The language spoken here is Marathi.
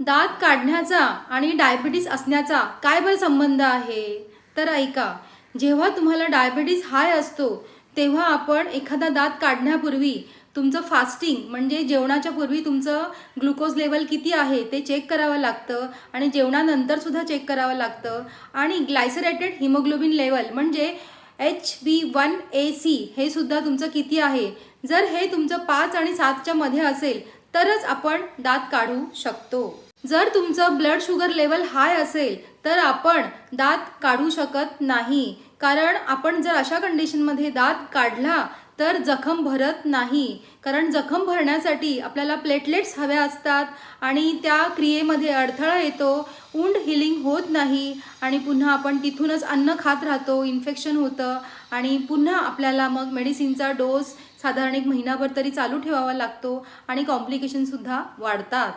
दात काढण्याचा आणि डायबिटीस असण्याचा काय बरं संबंध आहे? तर ऐका, जेव्हा तुम्हाला डायबिटीस हाय असतो तेव्हा आपण एखादा दात काढण्यापूर्वी तुमचं फास्टिंग म्हणजे जेवणाच्या पूर्वी तुमचं ग्लुकोज लेवल किती आहे ते चेक करावं लागतं आणि जेवणानंतर सुद्धा चेक करावं लागतं. आणि ग्लायसरेटेड हिमोग्लोबिन लेवल म्हणजे HbA1c हे सुद्धा तुमचं किती आहे. जर हे तुमचं 5 आणि 7च्या मध्ये असेल तरच आपण दात काढू शकतो. जर तुमचं ब्लड शुगर लेवल हाय असेल तर आपण दात काढू शकत नाही, कारण आपण जर अशा कंडिशनमध्ये दात काढला तर जखम भरत नाही. कारण जखम भरण्यासाठी आपल्याला प्लेटलेट्स हव्या असतात आणि त्या क्रियेमध्ये अडथळा येतो, वुंड हिलिंग होत नाही आणि पुन्हा आपण तिथूनच अन्न खात राहतो, इन्फेक्शन होतं आणि पुन्हा आपल्याला मग मेडिसिनचा डोस साधारण 1 महिनाभर तरी चालू ठेवावा लागतो आणि कॉम्प्लिकेशनसुद्धा वाढतात.